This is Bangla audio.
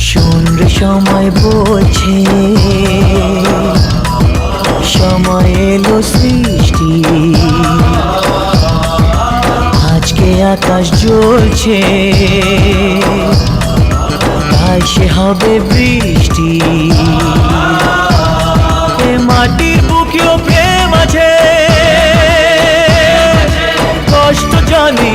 শোন রে সময় বলছে, সময় এলো সৃষ্টি, আজকে আকাশ জ্বলছে, তাই সে হবে বৃষ্টি। এ মাটির বুকেও প্রেম আছে, কষ্ট জানি